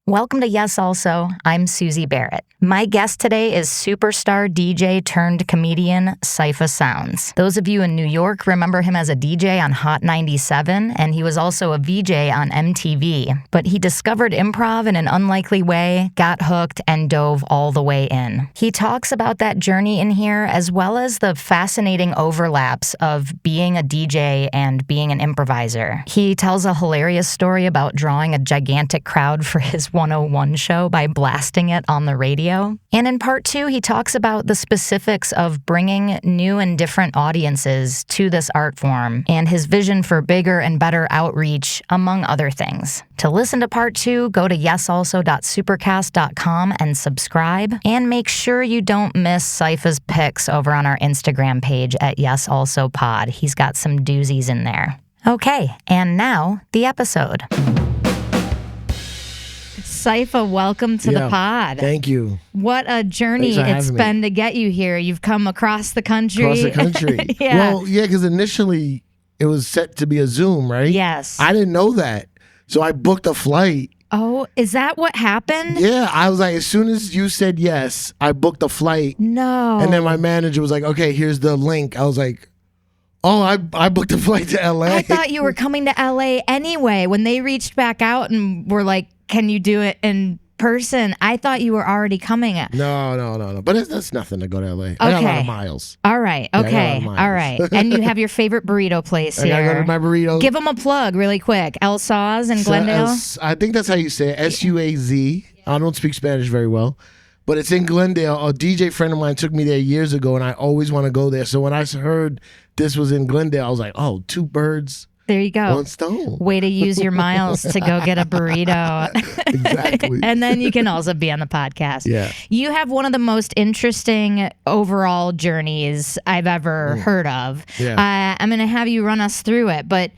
Welcome to Yes Also. I'm Suzi Barrett. My guest today is superstar DJ turned comedian Cipha Sounds. Those of you in New York remember him as a DJ on Hot 97, and he was also a VJ on MTV. But he discovered improv in an unlikely way, got hooked, and dove all the way in. He talks about that journey in here, as well as the fascinating overlaps of being a DJ and being an improviser. He tells a hilarious story about drawing a gigantic crowd for his 101 show by blasting it on the radio. And in part 2, he talks about the specifics of bringing new and different audiences to this art form and his vision for bigger and better outreach, among other things. To listen to part 2, go to yesalso.supercast.com and subscribe. And make sure you don't miss Cipha's picks over on our Instagram page at yesalsopod. He's got some doozies in there. Okay, and now the episode. Cipha, welcome to the pod. Thank you. What a journey it's been to get you here. You've come across the country. Yeah. Well, yeah, because initially it was set to be a Zoom, right? Yes. I didn't know that. So I booked a flight. Oh, is that what happened? Yeah. I was like, as soon as you said yes, I booked a flight. No. And then my manager was like, okay, here's the link. I was like, oh, I booked a flight to LA. I thought you were coming to LA anyway. When they reached back out and were like, can you do it in person? I thought you were already coming. No. But that's nothing to go to LA. I got a lot of miles. All right. Okay. All right. And you have your favorite burrito place here. I gotta go to my burrito. Give them a plug really quick. El Saz in Glendale? I think that's how you say it. S-U-A-Z. I don't speak Spanish very well. But it's in Glendale. A DJ friend of mine took me there years ago, and I always want to go there. So when I heard this was in Glendale, I was like, oh, 2 birds. There you go. One stone. Way to use your miles to go get a burrito. Exactly. And then you can also be on the podcast. Yeah. You have one of the most interesting overall journeys I've ever heard of. Yeah. I'm going to have you run us through it, but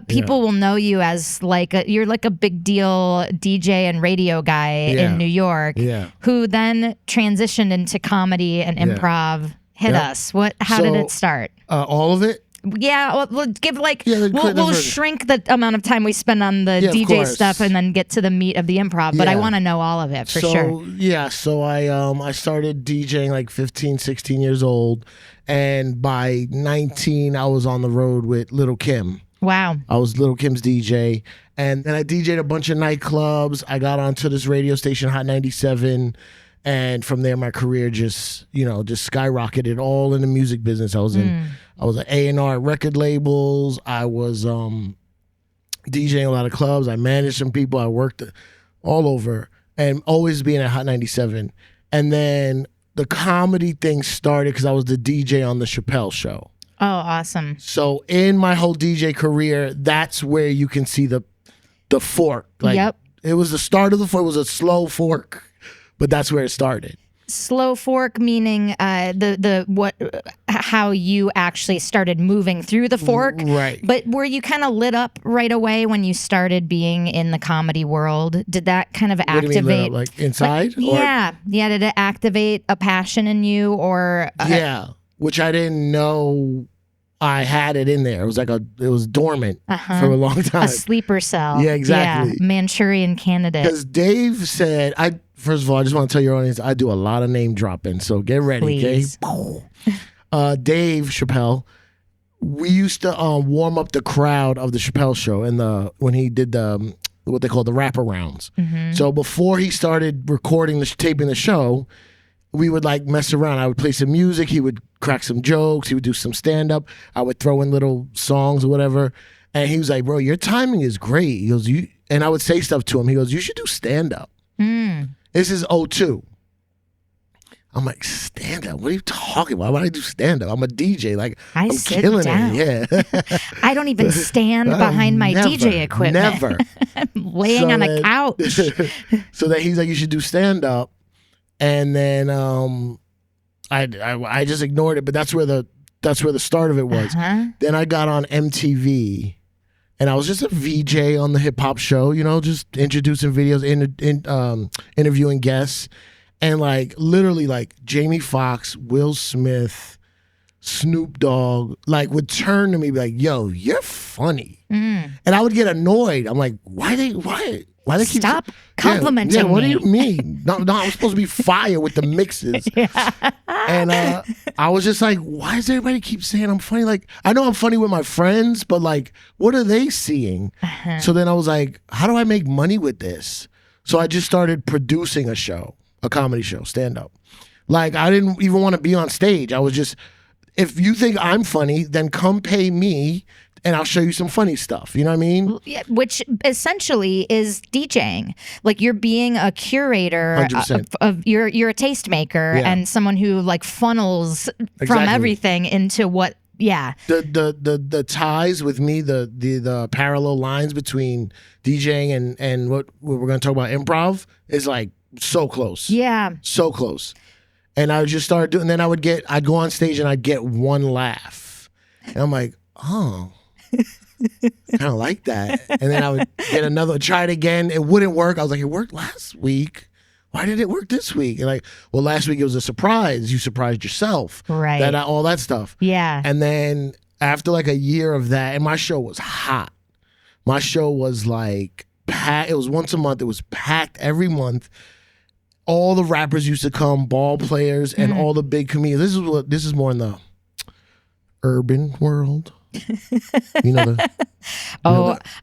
people will know you as you're like a big deal DJ and radio guy in New York who then transitioned into comedy and improv. Hit us. How did it start? All of it? Yeah, we'll give we'll shrink the amount of time we spend on the DJ stuff and then get to the meat of the improv. But I want to know all of it for sure. Yeah, so I started DJing like 15, 16 years old, and by 19 I was on the road with Little Kim. Wow. I was Little Kim's DJ, and then I DJed a bunch of nightclubs. I got onto this radio station, Hot 97. And from there, my career just skyrocketed, all in the music business. I was an A&R record labels. I was DJing a lot of clubs. I managed some people. I worked all over, and always being at Hot 97. And then the comedy thing started because I was the DJ on the Chappelle show. Oh, awesome. So in my whole DJ career, that's where you can see the fork. It was the start of the fork. It was a slow fork. But that's where it started. Slow fork meaning how you actually started moving through the fork. Right. But were you kind of lit up right away when you started being in the comedy world? Did that kind of activate? What do you mean lit up? Like inside? Yeah. Did it activate a passion in you or? Yeah, which I didn't know I had it in there. It was like it was dormant for a long time. A sleeper cell. Yeah, exactly. Yeah, Manchurian candidate. Because Dave said, first of all, I just want to tell your audience, I do a lot of name dropping, so get ready, Please. Okay? Dave Chappelle, we used to warm up the crowd of the Chappelle show when he did what they call the wraparounds. Mm-hmm. So before he started taping the show, we would like mess around. I would play some music. He would crack some jokes. He would do some stand-up. I would throw in little songs or whatever. And he was like, bro, your timing is great. He goes, and I would say stuff to him. He goes, you should do stand-up. This is 2002. I'm like, stand-up? What are you talking about? Why would I do stand-up? I'm a DJ. Like, I'm killing it. Yeah. I don't even stand behind my DJ equipment. Never. I'm laying on a couch. So that he's like, you should do stand-up. And then I just ignored it. But that's where the start of it was. Then I got on MTV. And I was just a VJ on the hip hop show, just introducing videos, interviewing guests. And literally Jamie Foxx, Will Smith, Snoop Dogg, would turn to me and be like, yo, you're funny. And I would get annoyed. I'm like, why? Why they keep Stop complimenting me. What do me. you mean? No, I'm supposed to be fire with the mixes. And I was just like, why does everybody keep saying I'm funny? Like, I know I'm funny with my friends, but like, what are they seeing? So then I was like, how do I make money with this? So I just started producing a show, a comedy show, stand up. Like, I didn't even want to be on stage. I was just, if you think I'm funny, then come pay me and I'll show you some funny stuff. You know what I mean? Yeah, which essentially is DJing. Like, you're being a curator 100%. of you're a tastemaker and someone who like funnels from everything into what. Yeah. The ties with me, the parallel lines between DJing and what we're going to talk about, improv, is like so close. Yeah. So close. And I would just start doing, and then I'd go on stage and I'd get one laugh. And I'm like, oh, kind of like that. And then I would get another, try it again. It wouldn't work. I was like, it worked last week. Why did it work this week? And like, well, last week it was a surprise. You surprised yourself. Right. All that stuff. Yeah. And then after like a year of that, and my show was hot. My show was like packed. It was once a month. It was packed every month. All the rappers used to come, ball players, and all the big comedians. This is more in the urban world.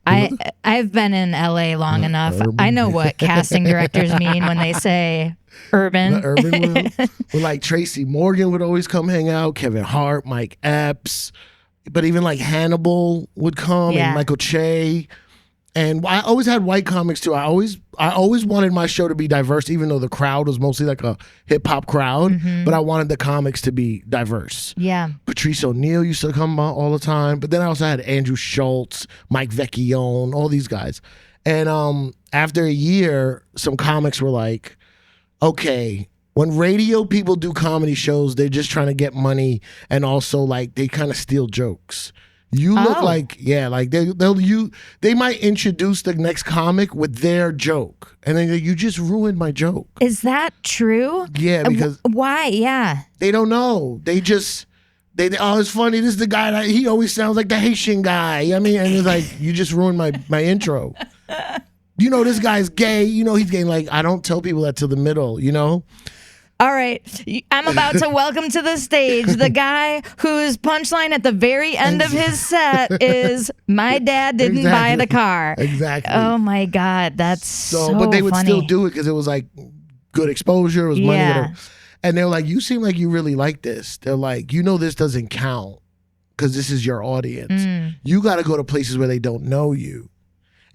I've been in LA long enough. Urban. I know what casting directors mean when they say urban. The urban world. Well, like Tracy Morgan would always come hang out, Kevin Hart, Mike Epps, but even like Hannibal would come and Michael Che. And I always had white comics too. I always wanted my show to be diverse, even though the crowd was mostly like a hip hop crowd. But I wanted the comics to be diverse. Yeah. Patrice O'Neal used to come out all the time. But then I also had Andrew Schultz, Mike Vecchione, all these guys. And after a year, some comics were like, okay, when radio people do comedy shows, they're just trying to get money, and also like they kind of steal jokes. You look like, like they might introduce the next comic with their joke, and then you just ruined my joke. Is that true? Yeah, because why? Yeah, they don't know. They it's funny. This is the guy that he always sounds like the Haitian guy. I mean, and it's like you just ruined my intro. You know, this guy's gay. You know, he's gay. Like, I don't tell people that till the middle. You know. All right, I'm about to welcome to the stage the guy whose punchline at the very end of his set is, "My dad didn't buy the car." Exactly. Oh my God, that's so But they would funny. still do it because it was like good exposure. It was money. Whatever. And they're like, "You seem like you really like this." They're like, this doesn't count because this is your audience. You got to go to places where they don't know you.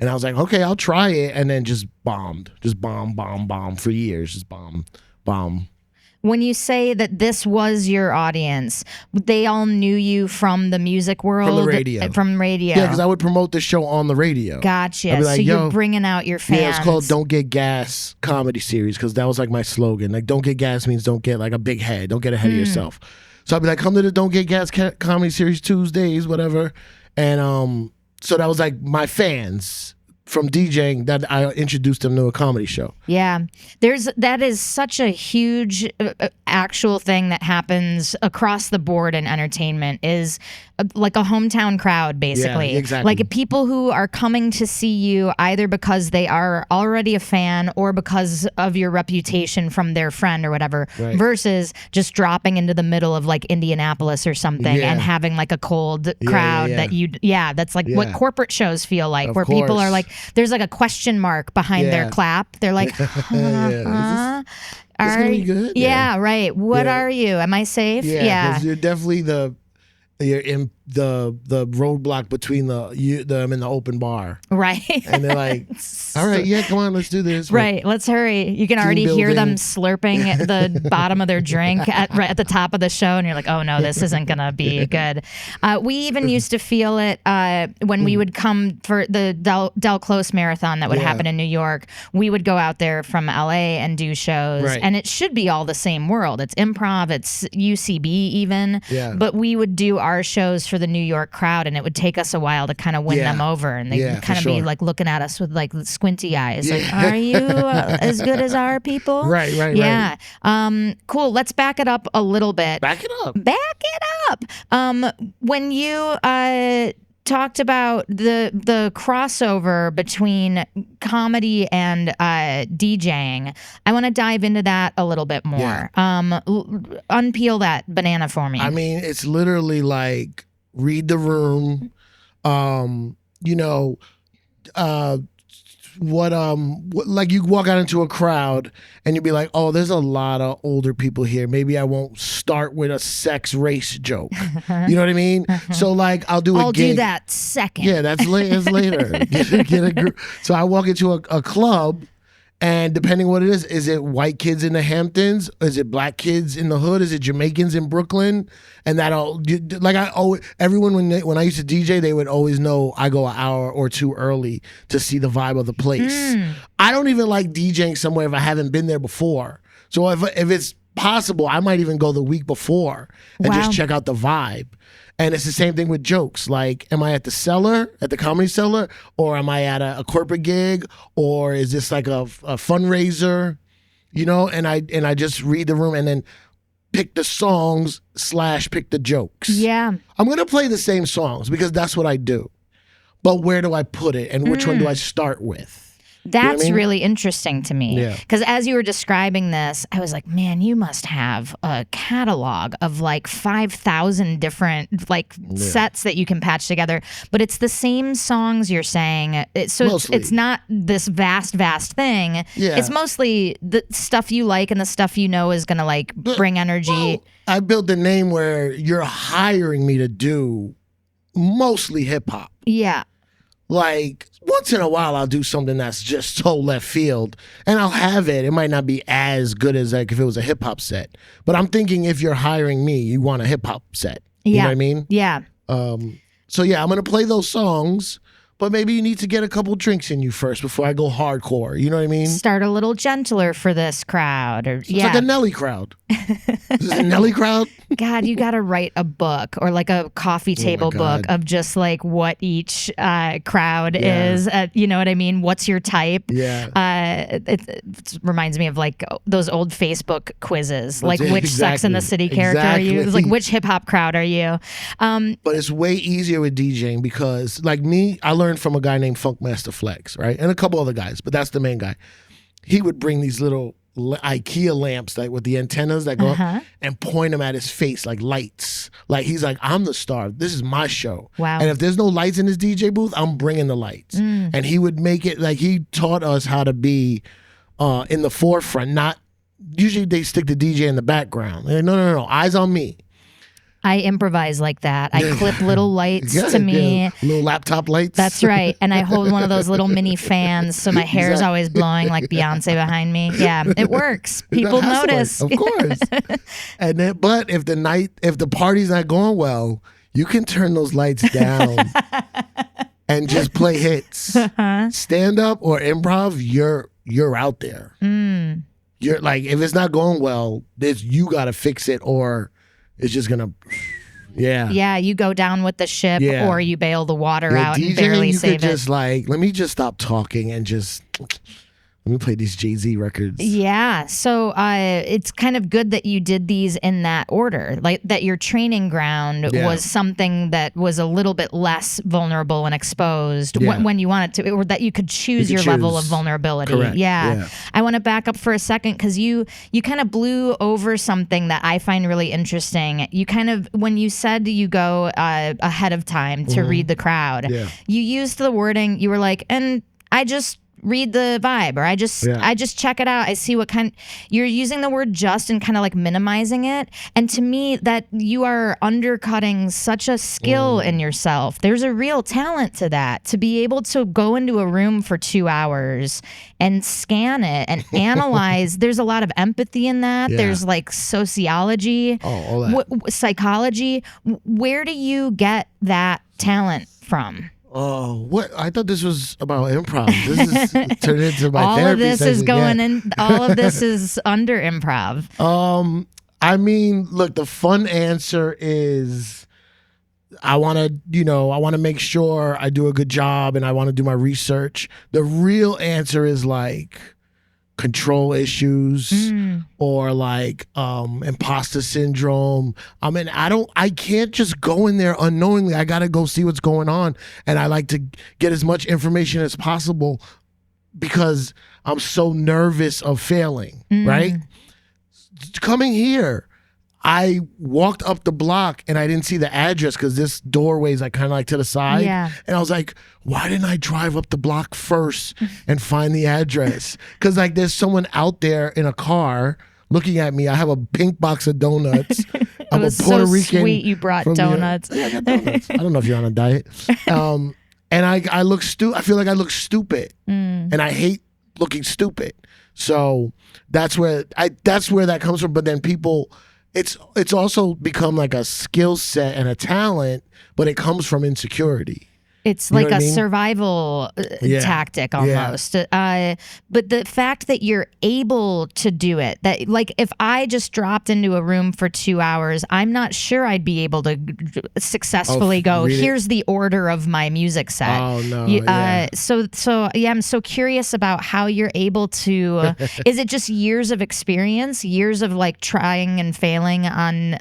And I was like, okay, I'll try it. And then just bombed. Just bomb for years. Just bomb. When you say that this was your audience, they all knew you from the music world? From the radio. From radio. Yeah, because I would promote the show on the radio. Gotcha. I'd be like, so you're bringing out your fans. Yeah, it's called Don't Get Gas Comedy Series, because that was like my slogan. Like, don't get gas means don't get like a big head. Don't get ahead of yourself. So I'd be like, come to the Don't Get Gas Comedy Series Tuesdays, whatever. And so that was like my fans from DJing that I introduced them to a comedy show. Yeah. That is such a huge actual thing that happens across the board in entertainment, is like a hometown crowd, basically. Yeah, exactly. Like people who are coming to see you either because they are already a fan or because of your reputation from their friend or whatever, versus just dropping into the middle of like Indianapolis or something and having like a cold crowd that that's like what corporate shows feel like, where people are like, there's like a question mark behind their clap. They're like, It's gonna be good. Yeah, right. What are you? Am I safe? Yeah, because you're definitely you're in the roadblock between them and the open bar. Right. And they're like, all right, yeah, come on, let's do this. Right, let's hurry. You can already hear them slurping at the bottom of their drink right at the top of the show, and you're like, oh no, this isn't going to be good. We even used to feel it when we would come for the Del Close Marathon that would happen in New York. We would go out there from LA and do shows, and it should be all the same world. It's improv, it's UCB even, but we would do our shows for the New York crowd, and it would take us a while to kind of win them over, and they would kind of be like looking at us with like squinty eyes, like, are you as good as our people? Right. Cool. Let's back it up a little bit. Back it up. When you talked about the crossover between comedy and DJing. I want to dive into that a little bit more. Yeah. Unpeel that banana for me. I mean, it's literally like read the room. You know, what like you walk out into a crowd and you'd be like, oh, there's a lot of older people here. Maybe I won't start with a sex race joke. You know what I mean? So like I'll do that second. Yeah, that's later. Get a group. So I walk into a club, and depending what it is it white kids in the Hamptons? Is it black kids in the hood? Is it Jamaicans in Brooklyn? And everyone when I used to DJ, they would always know I go an hour or two early to see the vibe of the place. I don't even like DJing somewhere if I haven't been there before. So if it's possible, I might even go the week before and just check out the vibe. And it's the same thing with jokes. Like, am I at the Cellar, at the Comedy Cellar, or am I at a corporate gig, or is this like a fundraiser? You know, and I just read the room and then pick the songs / pick the jokes. Yeah, I'm gonna play the same songs because that's what I do. But where do I put it, and which one do I start with? That's you know what I mean? really interesting to me. Yeah. Because as you were describing this, I was like, man, you must have a catalog of like 5,000 different sets that you can patch together. But it's the same songs you're saying. It's not this vast thing. Yeah. It's mostly the stuff you like and the stuff you know is going to like bring energy. Well, I built a name where you're hiring me to do mostly hip hop. Yeah. Like, once in a while, I'll do something that's just so left field, and I'll have it. It might not be as good as like if it was a hip hop set, but I'm thinking if you're hiring me, you want a hip hop set. You know what I mean? Yeah. So yeah, I'm gonna play those songs, but maybe you need to get a couple drinks in you first before I go hardcore. You know what I mean? Start a little gentler for this crowd. It's like a Nelly crowd. Is it a Nelly crowd? God, you got to write a book or like a coffee table book of just like what each crowd is. You know what I mean? What's your type? Yeah. It reminds me of like those old Facebook quizzes. Like which Sex and the City character are you? It's like which hip hop crowd are you? But it's way easier with DJing because like me, I learned from a guy named Funkmaster Flex, right? And a couple other guys, but that's the main guy. He would bring these little IKEA lamps like with the antennas that go up and point them at his face like lights. Like he's like, I'm the star. This is my show. Wow. And if there's no lights in his DJ booth, I'm bringing the lights. And he would make it like he taught us how to be in the forefront. Not usually they stick the DJ in the background. Like, no. Eyes on me. I improvise like that. I clip little lights to me. Yeah. Little laptop lights. That's right. And I hold one of those little mini fans so my hair is always blowing like Beyonce behind me. Yeah, it works. People notice. Of course. And then, but if the party's not going well, you can turn those lights down and just play hits. Stand up or improv, you're out there. You're like, if it's not going well, you got to fix it or it's just gonna, yeah. You go down with the ship, or you bail the water out and barely save it. Just like, let me just stop talking and just let me play these Jay-Z records. Yeah, so it's kind of good that you did these in that order, like that your training ground was something that was a little bit less vulnerable and exposed when you wanted to, or that you could choose your level of vulnerability. Correct. Yeah. I want to back up for a second because you kind of blew over something that I find really interesting. You kind of, when you said you go ahead of time to read the crowd, you used the wording, you were like, and I just read the vibe, or I just check it out. I see what kind. You're using the word just and kind of like minimizing it. And to me, that you are undercutting such a skill in yourself. There's a real talent to that, to be able to go into a room for 2 hours and scan it and analyze. There's a lot of empathy in that. There's like sociology, all that. Psychology. Where do you get that talent from? Oh, what? I thought this was about improv. This is turned into my therapy All of this session. is going in. All of this is under improv. I mean, look, the fun answer is I want to make sure I do a good job and I want to do my research. The real answer is like, control issues or like imposter syndrome. I mean, I can't just go in there unknowingly. I got to go see what's going on. And I like to get as much information as possible because I'm so nervous of failing, right? Coming here, I walked up the block and I didn't see the address because this doorway is like kind of like to the side. Yeah. And I was like, why didn't I drive up the block first and find the address? Because like there's someone out there in a car looking at me. I have a pink box of donuts. I'm was a Puerto so Rican. Sweet you brought donuts. Yeah, I got donuts. I don't know if you're on a diet. And I look I feel like I look stupid. And I hate looking stupid. So that's where that comes from. But then people, it's also become like a skill set and a talent, but it comes from insecurity. It's You know like what I a mean? survival tactic almost. But the fact that you're able to do it, that like if I just dropped into a room for 2 hours, I'm not sure I'd be able to successfully go, here's the order of my music set. Oh, no. So I'm so curious about how you're able to, is it just years of experience, years of like trying and failing on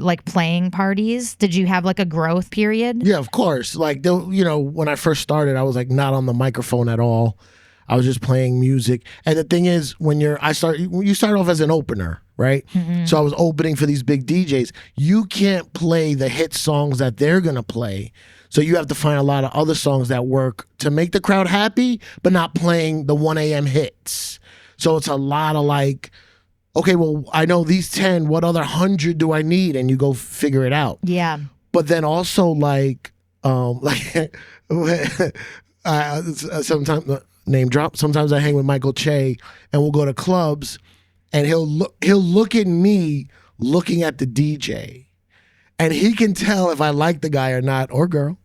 like playing parties? Did you have like a growth period? Yeah, of course. Like, when I first started, I was like not on the microphone at all. I was just playing music. And the thing is, you start off as an opener, right? So I was opening for these big DJs. You can't play the hit songs that they're going to play. So you have to find a lot of other songs that work to make the crowd happy, but not playing the 1 a.m. hits. So it's a lot of like, okay, well, I know these 10, what other 100 do I need? And you go figure it out. Yeah. But then also like sometimes name drop. Sometimes I hang with Michael Che, and we'll go to clubs, and he'll look at me looking at the DJ, and he can tell if I like the guy or not, or girl,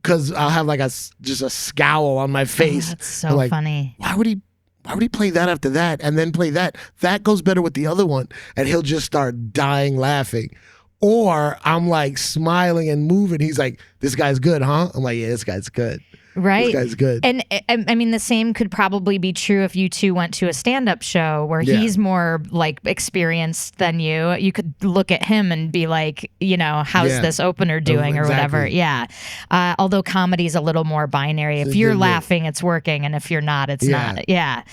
because I'll have like just a scowl on my face. Oh, that's so like, funny. Why would he play that after that, and then play that? That goes better with the other one, and he'll just start dying laughing. Or I'm like smiling and moving. He's like, this guy's good, huh? I'm like, yeah, this guy's good. Right. This guy's good. And I mean, the same could probably be true if you two went to a stand-up show where he's more like experienced than you. You could look at him and be like, how's this opener doing or whatever. Yeah. Although comedy's a little more binary. If you're laughing, it's working. And if you're not, it's not. Yeah.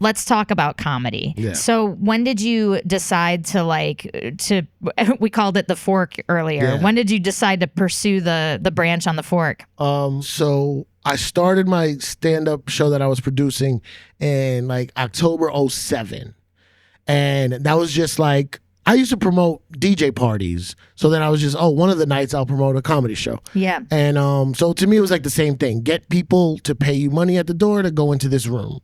Let's talk about comedy. Yeah. So when did you decide to we called it the fork earlier. Yeah. When did you decide to pursue the branch on the fork? So I started my stand-up show that I was producing in like October 2007. And that was just like, I used to promote DJ parties. So then I was just, one of the nights I'll promote a comedy show. Yeah. And so to me, it was like the same thing. Get people to pay you money at the door to go into this room.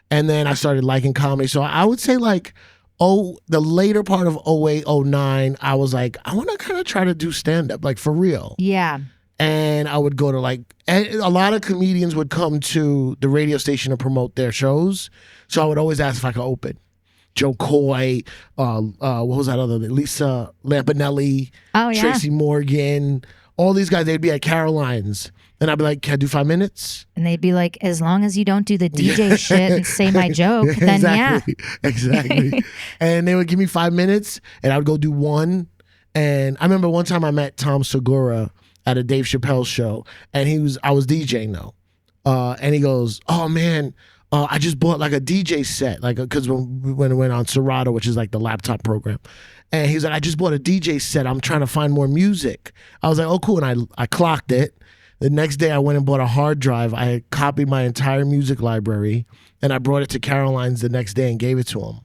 And then I started liking comedy. So I would say like, the later part of 2008, 2009, I was like, I want to kind of try to do stand-up, like for real. Yeah. And I would go to a lot of comedians would come to the radio station to promote their shows. So I would always ask if I could open. Joe Coy, what was that other? Lisa Lampanelli, Tracy Morgan, all these guys, they'd be at Caroline's. And I'd be like, can I do 5 minutes? And they'd be like, as long as you don't do the DJ shit and say my joke, then Exactly. And they would give me 5 minutes and I would go do one. And I remember one time I met Tom Segura at a Dave Chappelle show, and I was DJing though. And he goes, oh man, I just bought like a DJ set, because when it went on Serato, which is like the laptop program. And he's like, I just bought a DJ set. I'm trying to find more music. I was like, oh cool. And I clocked it. The next day I went and bought a hard drive. I had copied my entire music library and I brought it to Caroline's the next day and gave it to him.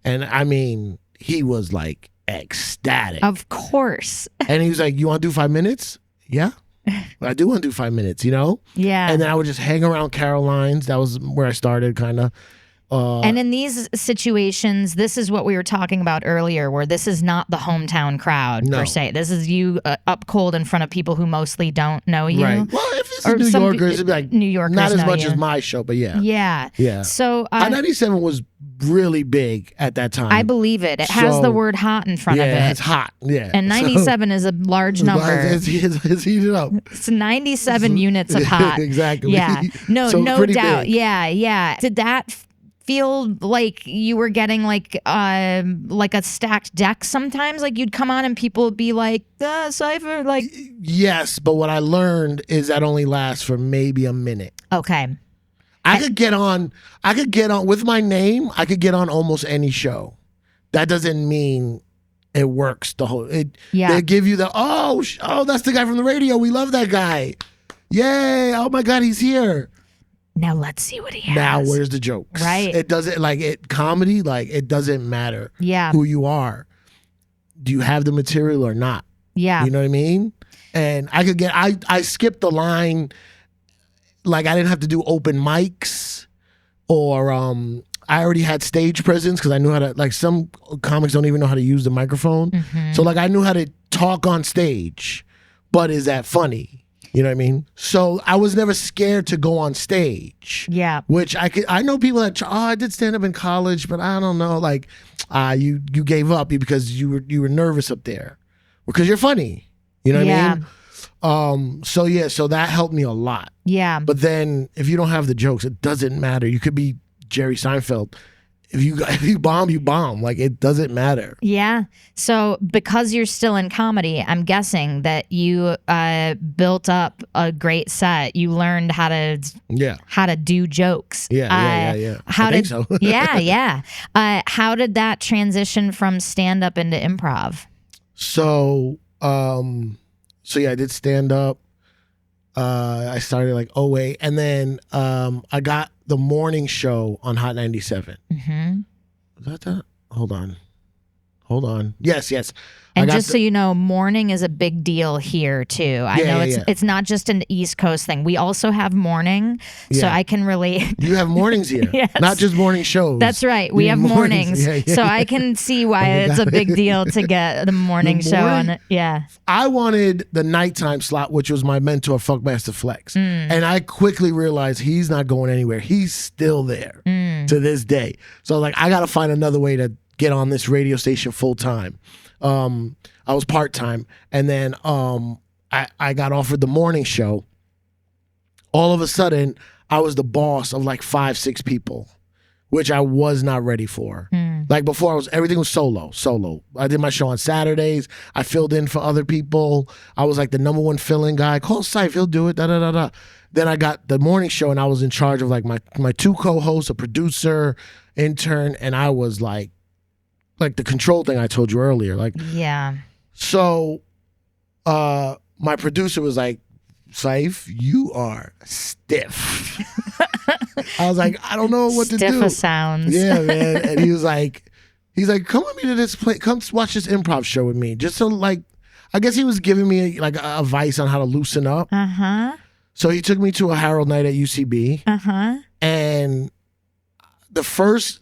And I mean, he was like ecstatic. Of course. And he was like, you want to do 5 minutes? Yeah. I do want to do 5 minutes, Yeah. And then I would just hang around Caroline's. That was where I started kind of. And in these situations, this is what we were talking about earlier, where this is not the hometown crowd per se. This is you up cold in front of people who mostly don't know you. Right. Well, if it's New Yorkers, it'd be like New Yorkers, not as much as my show, but yeah. Yeah. Yeah. So I-97 was really big at that time. I believe it. It has the word hot in front of it. Yeah, it's hot. Yeah. And 97 is a large number. It's heated up. It's 97 units of hot. Exactly. Yeah. No doubt. Yeah. Did that feel like you were getting like a stacked deck sometimes? Like you'd come on and people would be like, Cipha, like. Yes, but what I learned is that only lasts for maybe a minute. Okay. I could get on with my name. I could get on almost any show. That doesn't mean it works the whole. They give you the that's the guy from the radio. We love that guy. Yay! Oh my God, he's here. Now let's see what he has. Now where's the jokes? Right. It doesn't comedy. Like it doesn't matter. Yeah. Who you are. Do you have the material or not? Yeah. You know what I mean? And I skipped the line. Like I didn't have to do open mics, or I already had stage presence because I knew how to. Like some comics don't even know how to use the microphone, so like I knew how to talk on stage. But is that funny? You know what I mean? So I was never scared to go on stage. Yeah. Which I know people that I did stand up in college, but I don't know. Like you gave up because you were nervous up there because you're funny. You know what I mean? So that helped me a lot. Yeah. But then if you don't have the jokes, it doesn't matter. You could be Jerry Seinfeld. If you bomb, you bomb. Like it doesn't matter. Yeah. So because you're still in comedy, I'm guessing that you built up a great set. You learned how to do jokes. Yeah. I think so. yeah. How did that transition from stand up into improv? So I did stand up. I started like 08, and then I got the morning show on Hot 97. Mm-hmm. Was that? Hold on. Yes. And just so you know, morning is a big deal here too. I know it's not just an East Coast thing. We also have morning, so I can relate. You have mornings here, yes. Not just morning shows. That's right. We have mornings, so I can see why it's a big deal to get the morning show on. Yeah. I wanted the nighttime slot, which was my mentor, Funkmaster Flex, and I quickly realized he's not going anywhere. He's still there to this day. So like, I got to find another way to get on this radio station full time. I was part-time, and then I got offered the morning show. All of a sudden, I was the boss of like 5-6 people, which I was not ready for. Like before, everything was solo. I did my show on Saturdays. I filled in for other people. I was like the number one fill-in guy. Call Cipha, he'll do it. Then I got the morning show, and I was in charge of like my 2 co-hosts, a producer, intern, and I was like the control thing I told you earlier. Like, yeah. So my producer was like, Cipha, you are stiff. I was like, I don't know what to do. Cipha Sounds. Yeah, man. And he's like, come with me to this place. Come watch this improv show with me. Just so like, I guess he was giving me like advice on how to loosen up. So he took me to a Harold night at UCB. And the first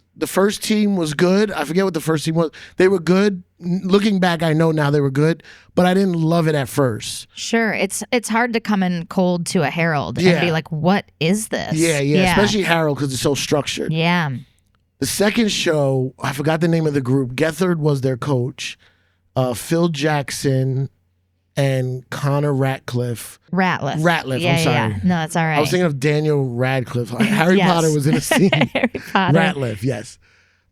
team was good. I forget what the first team was. They were good. Looking back, I know now they were good, but I didn't love it at first. Sure. It's hard to come in cold to a Harold and be like, what is this? Yeah. Especially Harold because it's so structured. Yeah. The second show, I forgot the name of the group. Gethard was their coach. Phil Jackson and Connor Ratliff. I'm sorry. Yeah. No, that's all right. I was thinking of Daniel Radcliffe. Harry Potter was in a scene. Harry Potter. Ratliff, yes.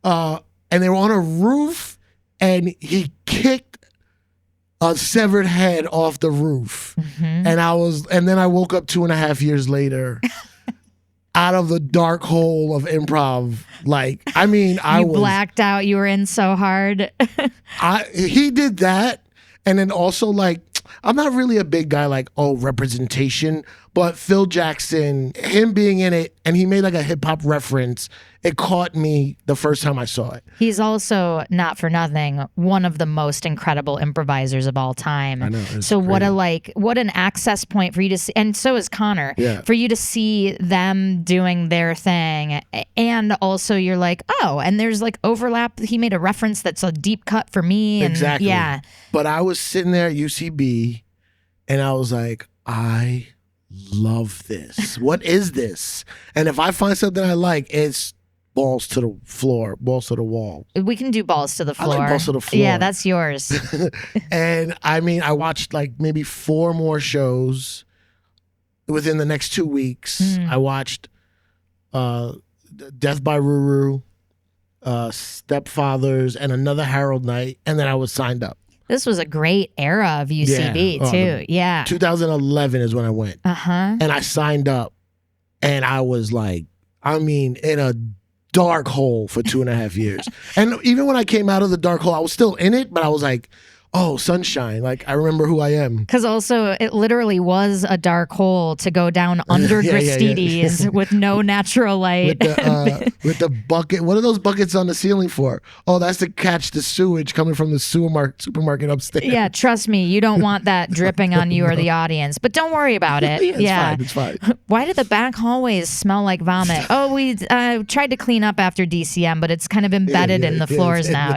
And they were on a roof, and he kicked a severed head off the roof. And then I woke up 2.5 years later out of the dark hole of improv. Like, I mean, I was blacked out. You were in so hard. He did that. And then also, like, I'm not really a big guy like, representation, but Phil Jackson, him being in it, and he made like a hip hop reference, it caught me the first time I saw it. He's also, not for nothing, one of the most incredible improvisers of all time. I know. So crazy. What an access point for you to see, and so is Connor, for you to see them doing their thing. And also you're like, and there's like overlap. He made a reference that's a deep cut for me. And exactly. Yeah. But I was sitting there at UCB and I was like, I love this. What is this? And if I find something I like, it's balls to the floor, balls to the wall. We can do balls to the floor. I like balls to the floor. Yeah, that's yours. And I mean, I watched like maybe 4 more shows within the next 2 weeks. I watched Death by Ruru, Stepfathers, and another Harold night, and then I was signed up. This was a great era of UCB too. Yeah. 2011 is when I went. And I signed up, and I was like, in a dark hole for 2.5 years. And even when I came out of the dark hole, I was still in it, but I was like, oh, sunshine. Like, I remember who I am. Because also, it literally was a dark hole to go down under Gristedes with no natural light. With the bucket. What are those buckets on the ceiling for? Oh, that's to catch the sewage coming from the supermarket upstairs. Yeah, trust me, you don't want that dripping on you or the audience. But don't worry about it. It's fine. Why did the back hallways smell like vomit? Oh, we tried to clean up after DCM, but it's kind of embedded in the floors now.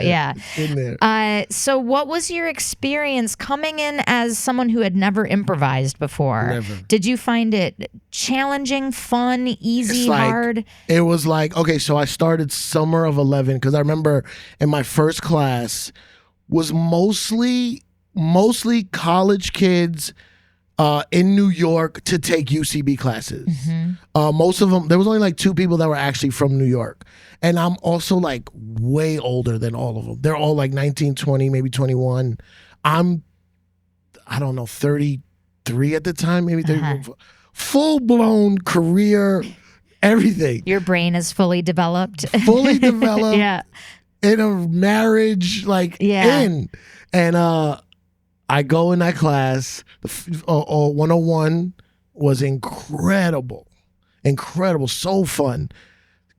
In there. So what was your experience coming in as someone who had never improvised before? Never. Did you find it challenging, fun, easy, hard? It was like, okay, so I started summer of 11 because I remember in my first class was mostly college kids in New York to take UCB classes. Most of them, there was only like 2 people that were actually from New York. And I'm also like way older than all of them. They're all like 19, 20, maybe 21. I don't know, 33 at the time, maybe 34. Full-blown career, everything. Your brain is fully developed. Fully developed. Yeah. In a marriage, in. And I go in that class. 101 was incredible. Incredible. So fun.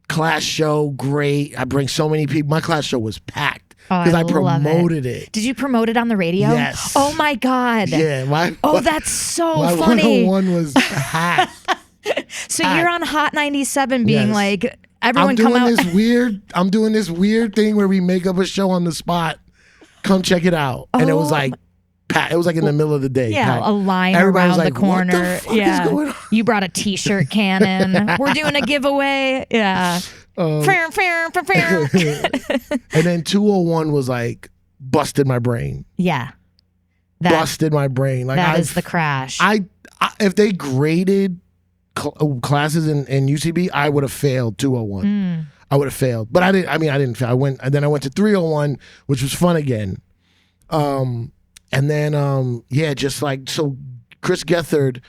Class show, great. I bring so many people. My class show was packed because I promoted it. Did you promote it on the radio? Yes. Oh my God. Yeah. That's so my funny. 101 was packed. So you're on Hot 97 being like, everyone I'm come out. I'm doing this weird thing where we make up a show on the spot. Come check it out. And it was like, it was like in the middle of the day. Yeah, packed. A line Everybody's around like, the corner. What the fuck is going on? You brought a t-shirt cannon. We're doing a giveaway. Yeah. Fair. And then 201 was like busted my brain. Yeah. Busted my brain. Like that is the crash. I if they graded classes in UCB, I would have failed 201. I would have failed. But I didn't fail. I went to 301, which was fun again. And then, just like, so Chris Gethard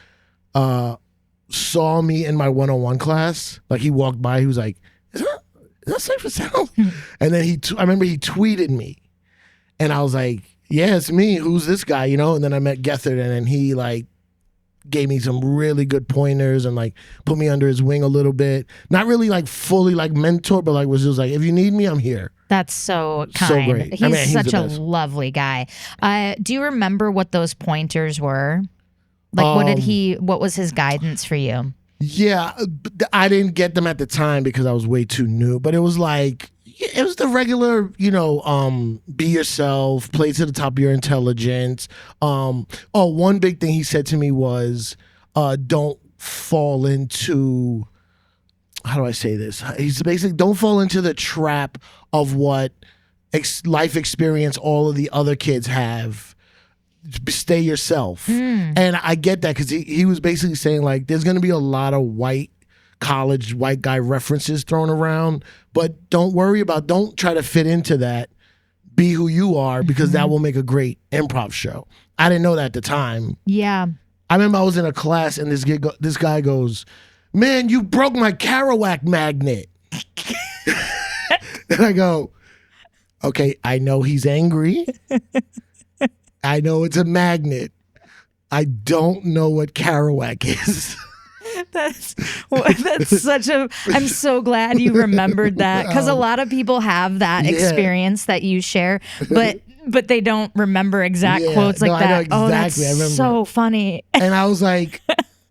saw me in my 101 class. Like, he walked by, he was like, is that Cipha Sounds? And then I remember he tweeted me. And I was like, yeah, it's me. Who's this guy, And then I met Gethard, and then he, like, gave me some really good pointers and, like, put me under his wing a little bit. Not really, like, fully, like, mentor, but, like, was just like, if you need me, I'm here. That's so kind. So great. He's such a lovely guy. Do you remember what those pointers were? Like, what was his guidance for you? Yeah, I didn't get them at the time because I was way too new, but it was like, it was the regular, be yourself, play to the top of your intelligence. One big thing he said to me was, don't fall into, how do I say this? He's basically, don't fall into the trap of what life experience all of the other kids have. Stay yourself. And I get that because he was basically saying, like, there's going to be a lot of white guy references thrown around, but don't try to fit into that. Be who you are, because that will make a great improv show. I didn't know that at the time. Yeah. I remember I was in a class and this guy goes, man, you broke my Kerouac magnet. And I go, okay, I know he's angry. I know it's a magnet. I don't know what Kerouac is. That's such a, I'm so glad you remembered that, because a lot of people have that experience that you share, but they don't remember exact quotes like that. I know exactly. That's I remember. So funny. And I was like,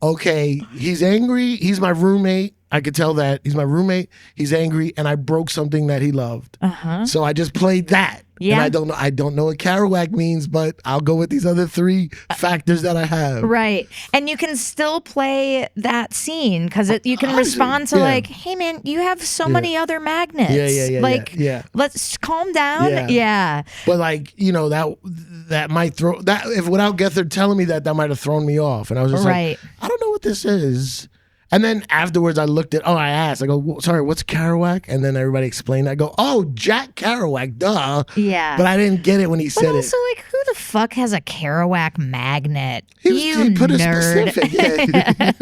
okay, he's angry. He's my roommate. I could tell that he's my roommate. He's angry, and I broke something that he loved. So I just played that. Yeah. And I don't know what Kerouac means, but I'll go with these other 3 factors that I have. Right. And you can still play that scene because you can respond to like, hey man, you have so many other magnets. Yeah. Like, let's calm down. Yeah. But like, that might throw that, if without Gethard telling me that might have thrown me off. And I was just like, I don't know what this is. And then afterwards, I asked, I go, sorry, what's Kerouac? And then everybody explained. I go, oh, Jack Kerouac, duh. Yeah. But I didn't get it when he said But also, it. like, who the fuck has a Kerouac magnet? He put it specific. Yeah.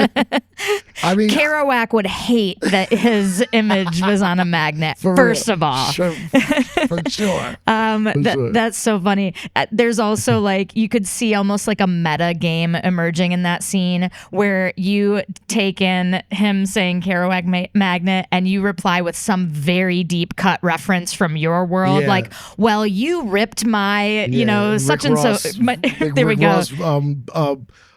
I mean, Kerouac would hate that his image was on a magnet, first of all. Sure, for sure. That's so funny. There's also like, you could see almost like a meta game emerging in that scene where you take in him saying Kerouac magnet and you reply with some very deep cut reference from your world. Yeah. Like, well, you ripped my, such Rick and Ross, so. There we go.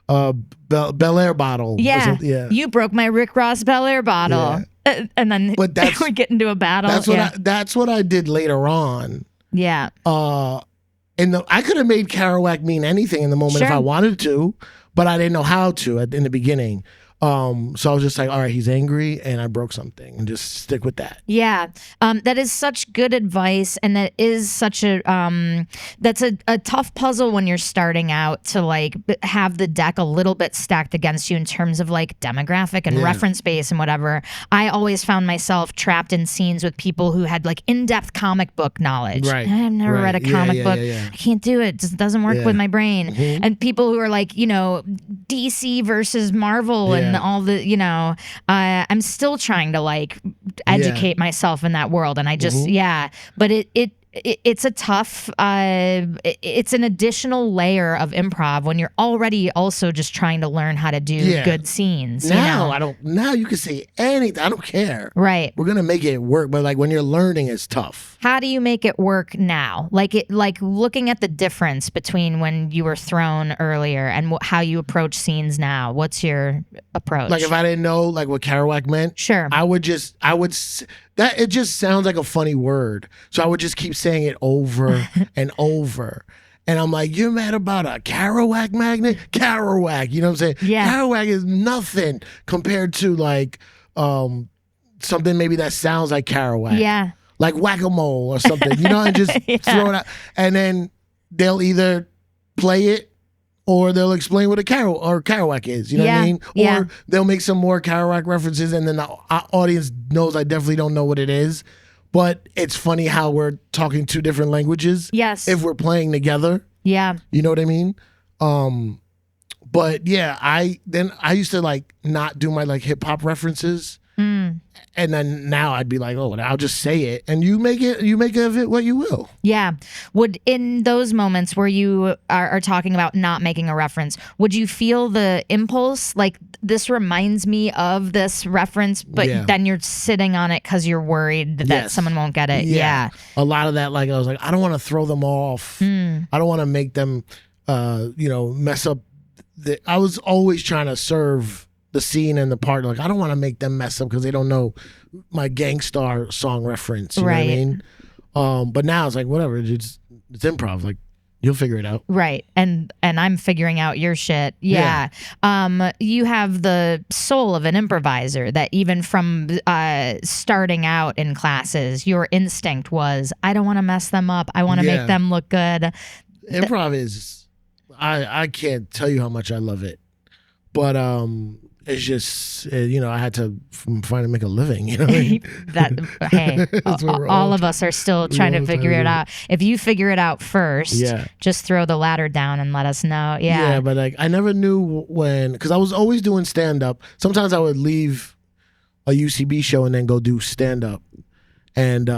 Ross, Bel Air bottle. Yeah. You broke my Rick Ross Bel Air bottle. Yeah. And then we get into a battle. That's what I did later on. Yeah. And I could have made Kerouac mean anything in the moment if I wanted to, but I didn't know how to in the beginning. So I was just like, all right, he's angry and I broke something, and just stick with that. Yeah. That is such good advice. And that is such that's a tough puzzle when you're starting out to like have the deck a little bit stacked against you in terms of like demographic and reference base and whatever. I always found myself trapped in scenes with people who had like in-depth comic book knowledge. Right. I've never read a comic book. Yeah. I can't do it. It just doesn't work with my brain. Mm-hmm. And people who are like, DC versus Marvel and all the, I'm still trying to like educate myself in that world. And I just, but it's a tough, it's an additional layer of improv when you're already also just trying to learn how to do good scenes. Now you can say anything. I don't care. Right. We're going to make it work. But like when you're learning, it's tough. How do you make it work now? Like looking at the difference between when you were thrown earlier and how you approach scenes now. What's your approach? Like if I didn't know like what Kerouac meant, sure. That it just sounds like a funny word. So I would just keep saying it over and over. And I'm like, you're mad about a Kerouac magnet? Kerouac, you know what I'm saying? Yeah. Kerouac is nothing compared to like something maybe that sounds like Kerouac. Yeah. Like whack-a-mole or something, and just throw it out. And then they'll either play it or they'll explain what a Kerouac is. You know what I mean? Or they'll make some more Kerouac references, and then the audience knows I definitely don't know what it is. But it's funny how we're talking two different languages. Yes. If we're playing together. Yeah. You know what I mean? But yeah, I used to like not do my like hip hop references. And then now I'd be like, oh, I'll just say it, and you make of it what you will. Yeah. Would in those moments where you are talking about not making a reference, would you feel the impulse like this reminds me of this reference, but then you're sitting on it because you're worried that someone won't get it? Yeah. A lot of that, like I was like, I don't want to throw them off. I don't want to make them, mess up. I was always trying to serve the scene and the part. Like I don't want to make them mess up because they don't know my Gangstar song reference. You know what I mean? But now it's like whatever. It's improv. Like you'll figure it out. Right. And I'm figuring out your shit. Yeah. You have the soul of an improviser that even from starting out in classes, your instinct was, I don't want to mess them up. I want to make them look good. Improv is, I can't tell you how much I love it. But it's just, I had to find to make a living, you know what I mean? All of us are still trying to figure it out. If you figure it out first, just throw the ladder down and let us know. Yeah, but like I never knew because I was always doing stand-up. Sometimes I would leave a UCB show and then go do stand-up. And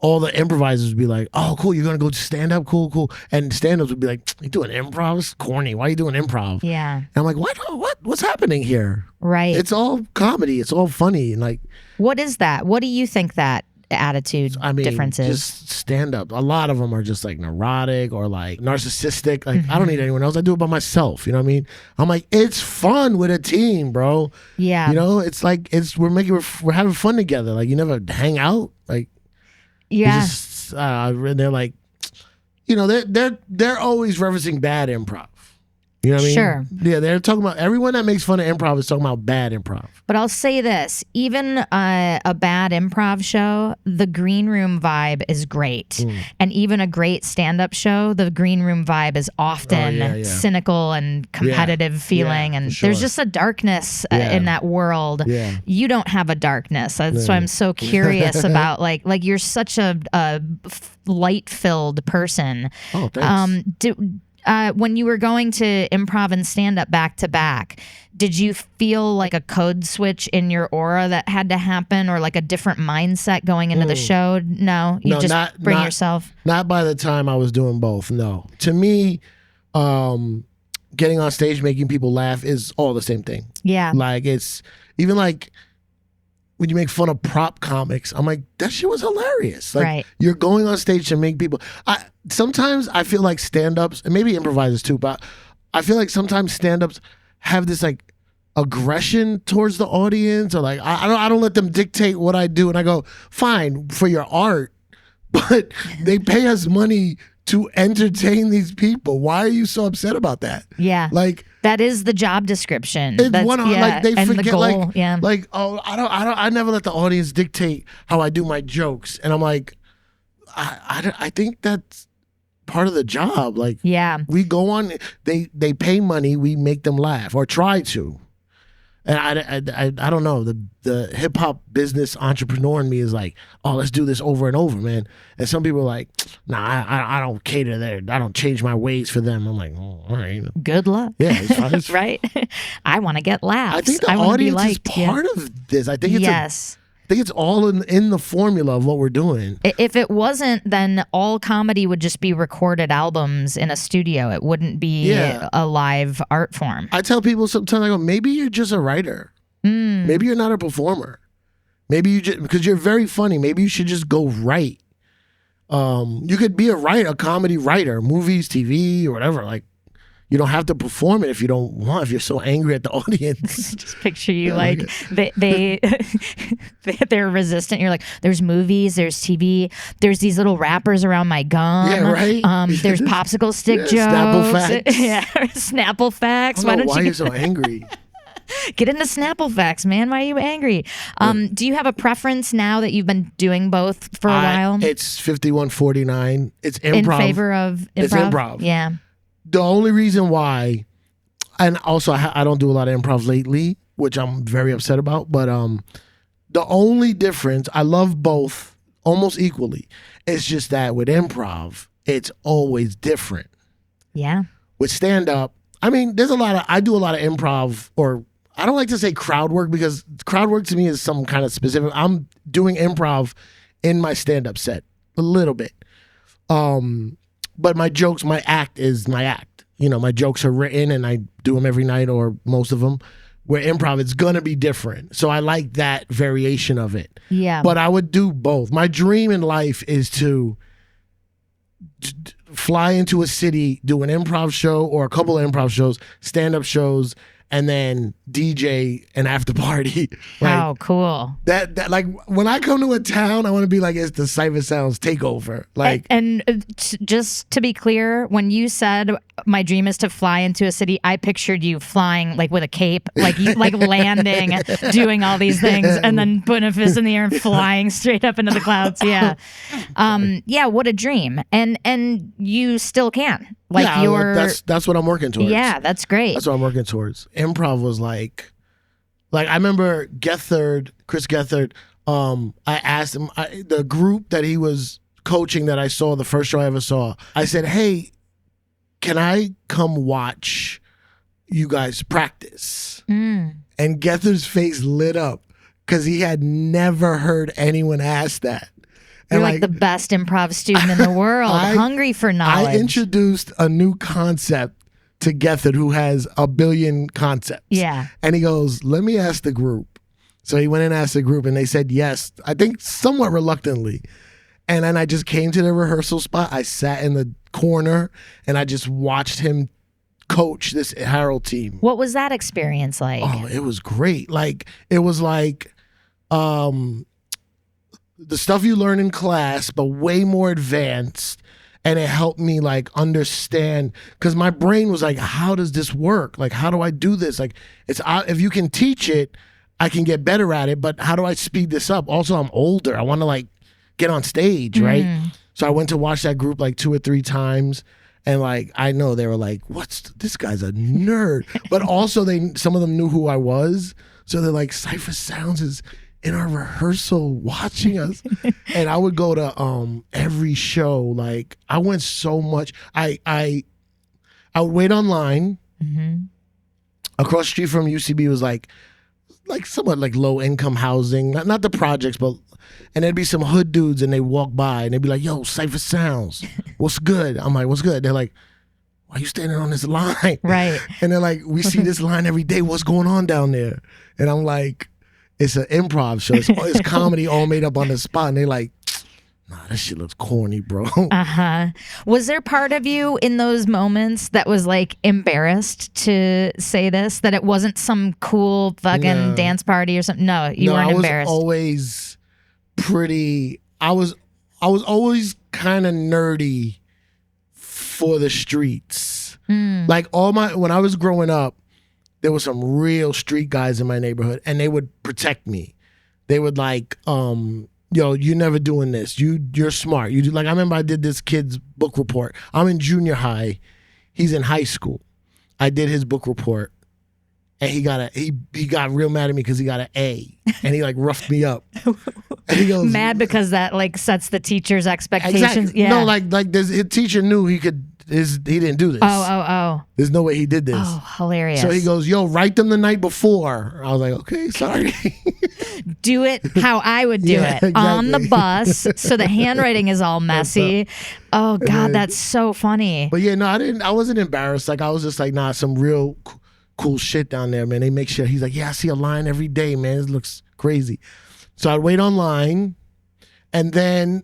all the improvisers would be like, oh, cool, you're going to go stand up? Cool. And stand-ups would be like, you doing improv? It's corny. Why are you doing improv? Yeah. And I'm like, what's happening here? Right. It's all comedy. It's all funny. And like, what is that? What do you think that attitude difference is? Just stand-up. A lot of them are just like neurotic or like narcissistic. Like, I don't need anyone else. I do it by myself. You know what I mean? I'm like, it's fun with a team, bro. Yeah. It's like, we're having fun together. Like, you never hang out. Like, yeah. They're like, they're always referencing bad improv. You know what I mean? Sure. Yeah, they're talking about everyone that makes fun of improv is talking about bad improv. But I'll say this, even a bad improv show, the green room vibe is great. And even a great stand-up show, the green room vibe is often cynical and competitive feeling. And there's just a darkness in that world. Yeah. You don't have a darkness. That's why I'm so curious about, like you're such a light-filled person. Oh, thanks. When you were going to improv and stand-up back to back, did you feel like a code switch in your aura that had to happen, or like a different mindset going into the show? No, you just bring yourself. Not by the time I was doing both. No, to me, getting on stage, making people laugh is all the same thing. Yeah, like it's even like when you make fun of prop comics, I'm like, that shit was hilarious. Like, you're going on stage to make people. Sometimes I feel like stand-ups, and maybe improvisers too, but I feel like sometimes stand-ups have this like aggression towards the audience, or like I don't let them dictate what I do, and I go, fine for your art, but they pay us money to entertain these people. Why are you so upset about that? Yeah, like that is the job description. It's like they forget, the goal, like I never let the audience dictate how I do my jokes, and I'm like, I think that's part of the job. Like, we go on, they pay money, we make them laugh or try to. And I don't know, the hip hop business entrepreneur in me is like, oh, let's do this over and over, man. And some people are like, nah, I don't cater there. I don't change my ways for them. I'm like, oh, all right. Good luck. Yeah, it's fine. Right? I want to get laughs. I think the audience is part of this. I think it's I think it's all in the formula of what we're doing. If it wasn't, then all comedy would just be recorded albums in a studio. It wouldn't be a live art form. I tell people sometimes, I go, maybe you're just a writer. Maybe you're not a performer. Maybe you just, because you're very funny, maybe you should just go write. You could be a comedy writer, movies, TV, or whatever. Like, you don't have to perform it if you don't want, if you're so angry at the audience. Just picture you they're resistant. You're like, there's movies, there's TV, there's these little wrappers around my gum. Yeah, right? There's popsicle stick jokes. Snapple facts. Yeah, Snapple facts. Why are you so angry? Get into Snapple facts, man. Why are you angry? Do you have a preference now that you've been doing both for a while? It's 51-49. It's improv. In favor of improv? It's improv. Yeah. The only reason why, and also I don't do a lot of improv lately, which I'm very upset about, but the only difference, I love both almost equally. It's just that with improv, it's always different. Yeah. With stand-up, I mean, I do a lot of improv, or I don't like to say crowd work, because crowd work to me is some kind of specific. I'm doing improv in my stand-up set a little bit. But my jokes, my act is my act. You know, my jokes are written and I do them every night, or most of them. Where improv, it's going to be different. So I like that variation of it. Yeah. But I would do both. My dream in life is to fly into a city, do an improv show or a couple of improv shows, stand-up shows, and then DJ an after party. Oh, cool. That like when I come to a town, I want to be like, it's the Cipha Sounds takeover. Like, and just to be clear, when you said my dream is to fly into a city, I pictured you flying like with a cape, like you like landing, doing all these things, and then putting a fist in the air and flying straight up into the clouds. Yeah. Yeah, what a dream. And you still can. Like, that's what I'm working towards. Yeah, that's great. That's what I'm working towards. Improv was like I remember Chris Gethard. I asked him, the group that he was coaching that I saw, the first show I ever saw, I said, hey, can I come watch you guys practice? And Gethard's face lit up because he had never heard anyone ask that. You're like the best improv student in the world, hungry for knowledge. I introduced a new concept to Gethard, who has a billion concepts. Yeah. And he goes, let me ask the group. So he went and asked the group, and they said yes, I think somewhat reluctantly. And then I just came to the rehearsal spot. I sat in the corner, and I just watched him coach this Harold team. What was that experience like? Oh, it was great. Like, it was like the stuff you learn in class, but way more advanced. And it helped me like understand, because my brain was like, how does this work? Like, how do I do this? Like, if you can teach it, I can get better at it, but how do I speed this up? Also, I'm older. I want to like get on stage, right? So I went to watch that group like 2 or 3 times, and like I know they were like, this guy's a nerd. But also some of them knew who I was. So they're like, Cipha Sounds is in our rehearsal watching us. And I would go to every show. Like I went so much. I would wait online. Across the street from UCB was like somewhat like low income housing, not the projects, but, and there'd be some hood dudes and they walk by and they'd be like, yo, Cipha Sounds, what's good? I'm like, what's good? They're like, why are you standing on this line? Right. And they're like, we see this line every day. What's going on down there? And I'm like, it's an improv show. It's comedy all made up on the spot. And they're like, nah, that shit looks corny, bro. Was there part of you in those moments that was like embarrassed to say this, that it wasn't some cool fucking dance party or something? No, you weren't embarrassed. I was always I was always kind of nerdy for the streets. Like when I was growing up, there were some real street guys in my neighborhood, and they would protect me. They would like, yo, you're never doing this. You're smart. You do, like I remember I did this kid's book report. I'm in junior high. He's in high school. I did his book report, and he got real mad at me because he got an A, and he like roughed me up. And he goes, mad because that like sets the teacher's expectations. Exactly. Yeah. No, like his teacher knew he didn't do this. Oh. There's no way he did this. Oh, hilarious. So he goes, yo, write them the night before. I was like, okay, sorry. Do it how I would do it. Exactly. On the bus, so the handwriting is all messy. Oh God, that's so funny. But yeah, no, I wasn't embarrassed. Like I was just like, nah, some real cool shit down there, man. They make sure. He's like, yeah, I see a line every day, man. It looks crazy. So I'd wait online, and then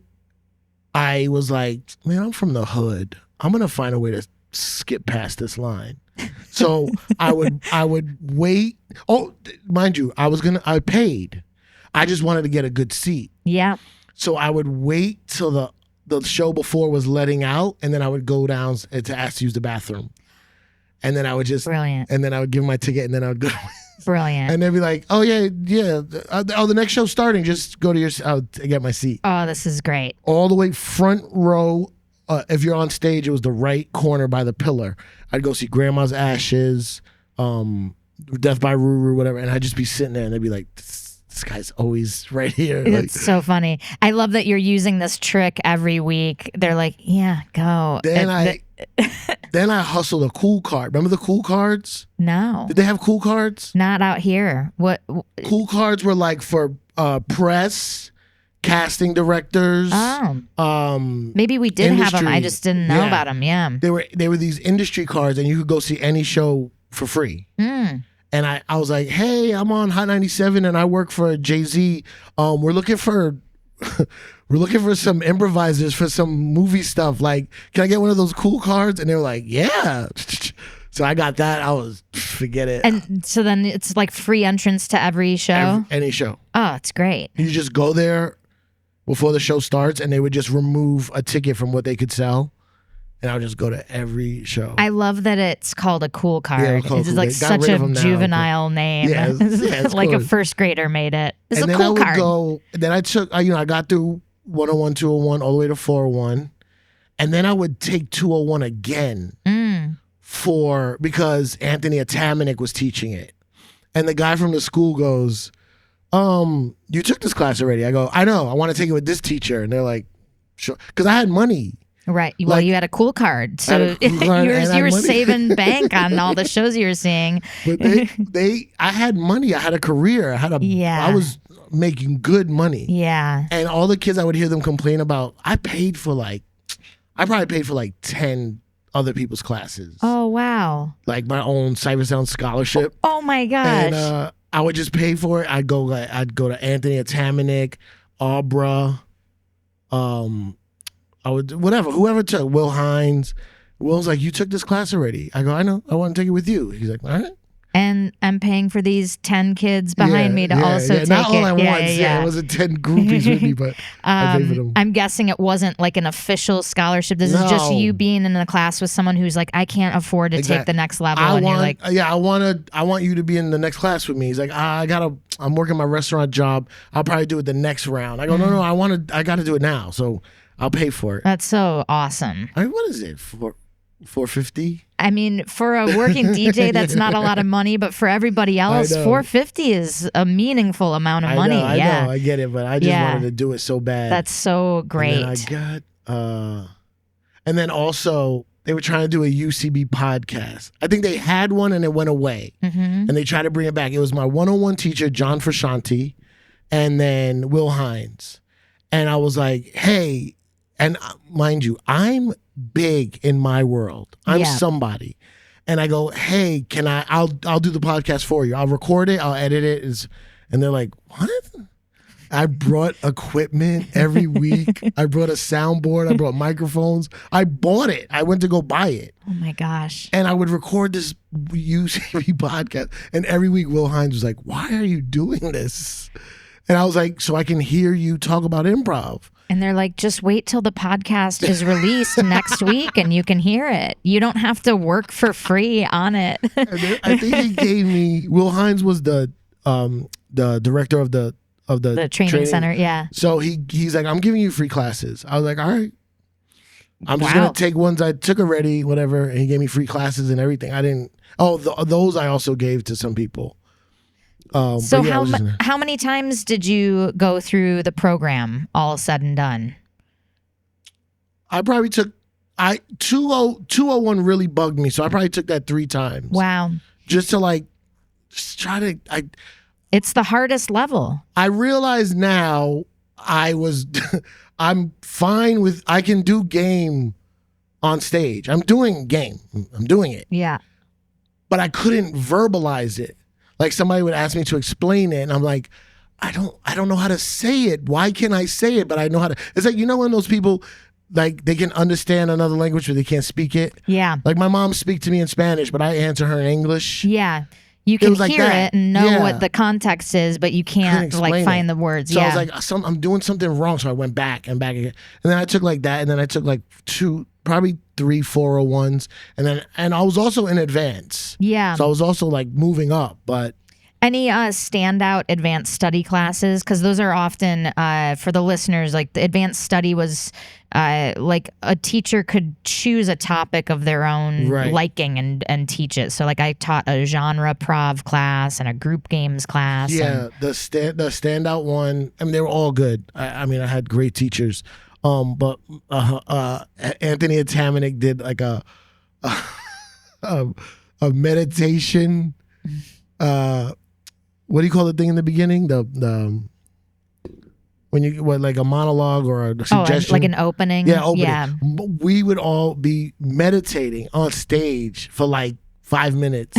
I was like, man, I'm from the hood. I'm gonna find a way to skip past this line. So I would wait. Oh, mind you, I paid. I just wanted to get a good seat. Yeah. So I would wait till the show before was letting out, and then I would go down to ask to use the bathroom. And then I would just Brilliant. And then I would give my ticket, and then I would go. Brilliant. And they'd be like, "Oh yeah. The next show's starting. Just go to your. I'll get my seat." Oh, this is great. All the way front row. If you're on stage, it was the right corner by the pillar. I'd go see Grandma's Ashes, Death by Ruru, whatever, and I'd just be sitting there, and they'd be like, "This guy's always right here." It's so funny. I love that you're using this trick every week. They're like, "Yeah, go." Then I hustled a cool card. Remember the cool cards? No. Did they have cool cards? Not out here. What? Cool cards were like for press, casting directors. Maybe we did have them. I just didn't know about them. Yeah. They were these industry cards, and you could go see any show for free. And I was like, hey, I'm on Hot 97 and I work for Jay-Z. We're looking for some improvisers for some movie stuff. Like, can I get one of those cool cards? And they were like, yeah. So I got that. Forget it. And so then it's like free entrance to every show? Any show. Oh, it's great. You just go there before the show starts, and they would just remove a ticket from what they could sell. And I would just go to every show. I love that it's called a cool card. Yeah, it's like such a juvenile name. Yeah, it's like cool. A first grader made it. It's and a then cool card. Then I took, I got through 101, 201, all the way to 401. And then I would take 201 again because Anthony Atamanik was teaching it. And the guy from the school goes, you took this class already. I go, I know, I want to take it with this teacher. And they're like, sure. Because I had money. Right. Well, you had a cool card. So you were saving bank on all the shows you were seeing. But I had money. I had a career. I was making good money. Yeah. And all the kids, I would hear them complain about, I probably paid for like 10 other people's classes. Oh, wow. Like my own Cipha Sounds scholarship. Oh my gosh. And I would just pay for it. I'd go to Anthony Atamanik, Abra, whoever took, Will Hines. Will's like, you took this class already. I go, I know, I want to take it with you. He's like, all right, And I'm paying for these 10 kids behind me to also take not all it. at once. Yeah, it wasn't 10 groupies with me, but I paid for them. I'm guessing it wasn't like an official scholarship. This is just you being in a class with someone who's like, I can't afford to take the next level. I want you to be in the next class with me. He's like, I'm working my restaurant job. I'll probably do it the next round. I go, no, I got to do it now. So I'll pay for it. That's so awesome. I mean, what is it? $450? I mean, for a working DJ, that's not a lot of money, but for everybody else, $450 is a meaningful amount of money. I know, I get it, but I just wanted to do it so bad. That's so great. And then and then also they were trying to do a UCB podcast. I think they had one and it went away, and they tried to bring it back. It was my 101 teacher, John Frusciante, and then Will Hines, and I was like, hey, and mind you, I'm big in my world. I'm somebody. And I go, hey, I'll do the podcast for you. I'll record it. I'll edit it. And they're like, what? I brought equipment every week. I brought a soundboard. I brought microphones. I bought it. I went to go buy it. Oh my gosh. And I would record this UCB podcast. And every week Will Hines was like, why are you doing this? And I was like, so I can hear you talk about improv. And they're like, just wait till the podcast is released next week and you can hear it. You don't have to work for free on it. I think he gave me, Will Hines was the director of the training center. Yeah. So he's like, I'm giving you free classes. I was like, all right. I'm just going to take ones I took already, whatever. And he gave me free classes and everything. Those I also gave to some people. So how many times did you go through the program, all said and done? I probably took 201 really bugged me, so I probably took that 3 times. Wow. Just to try to it's the hardest level. I realize now I'm fine with, I can do game on stage. I'm doing game. I'm doing it. Yeah. But I couldn't verbalize it. Like somebody would ask me to explain it, and I'm like, I don't know how to say it. Why can't I say it? But I know how to. It's like, when those people, like, they can understand another language but they can't speak it. Yeah. Like my mom speaks to me in Spanish, but I answer her in English. Yeah. You can hear it and know what the context is, but you can't find the words. So I was like, I'm doing something wrong. So I went back and back again, and then I took that, and then I took probably 3 401s, and I was also in advance. Yeah. So I was also moving up, but. Any standout advanced study classes? Because those are often, for the listeners, like the advanced study was like a teacher could choose a topic of their own liking and teach it. So like I taught a genre prov class and a group games class. Yeah, the standout one, I mean, they were all good. I mean, I had great teachers. But Anthony Atamanik did like a meditation. What do you call the thing in the beginning? The when you like a monologue or a suggestion, like an opening. Yeah, opening. Yeah. We would all be meditating on stage for 5 minutes.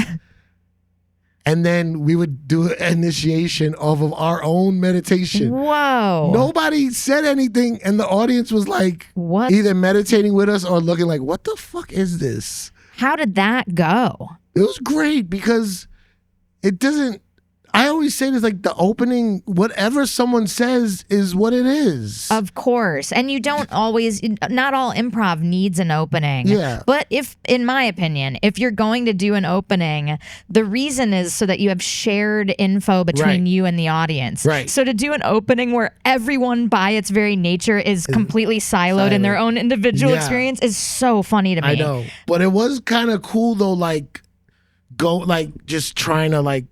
And then we would do an initiation off of our own meditation. Whoa. Nobody said anything, and the audience was like, what? Either meditating with us or looking like, what the fuck is this? How did that go? It was great because it doesn't, I always say this, like the opening, whatever someone says is what it is. Of course. And you don't always, not all improv needs an opening. Yeah. But in my opinion, if you're going to do an opening, the reason is so that you have shared info between you and the audience. Right. So to do an opening where everyone by its very nature is completely siloed in their own individual experience is so funny to me. I know. But it was kind of cool though, just trying to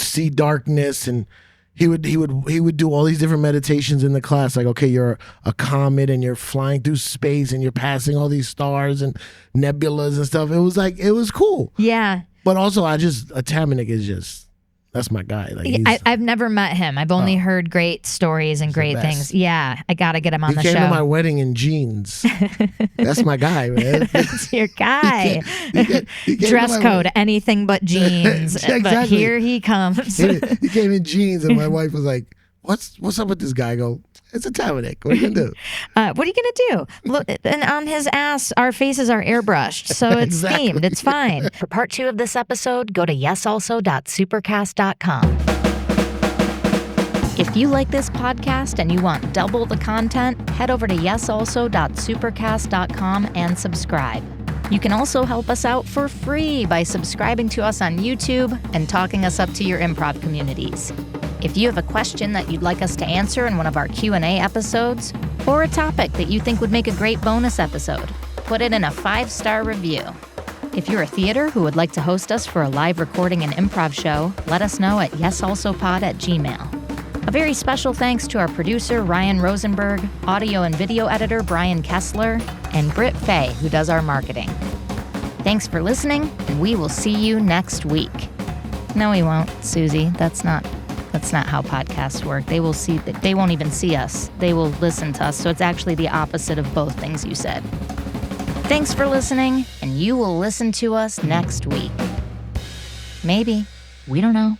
see darkness, and he would do all these different meditations in the class, like, okay, you're a comet and you're flying through space and you're passing all these stars and nebulas and stuff. It was cool. Yeah. But also Atamanik is just, that's my guy. I've never met him. I've only heard great stories and great things. Yeah, I gotta get him on the show. He came to my wedding in jeans. That's my guy, man. That's your guy. He Dress code, anything but jeans. Exactly. But here he comes. He came in jeans, and my wife was like, what's up with this guy? I go, it's a Tamanik. What are you gonna do? What are you gonna do? Look, and on his ass, our faces are airbrushed, so it's Exactly. themed. It's fine. For part 2 of this episode, go to yesalso.supercast.com. If you like this podcast and you want double the content, head over to yesalso.supercast.com and subscribe. You can also help us out for free by subscribing to us on YouTube and talking us up to your improv communities. If you have a question that you'd like us to answer in one of our Q&A episodes, or a topic that you think would make a great bonus episode, put it in a 5-star review. If you're a theater who would like to host us for a live recording and improv show, let us know at yesalsopod@gmail.com. A very special thanks to our producer, Ryan Rosenberg, audio and video editor, Brian Kessler, and Britt Faye, who does our marketing. Thanks for listening, and we will see you next week. No, we won't, Suzi. That's not how podcasts work. They won't even see us. They will listen to us, so it's actually the opposite of both things you said. Thanks for listening, and you will listen to us next week. Maybe. We don't know.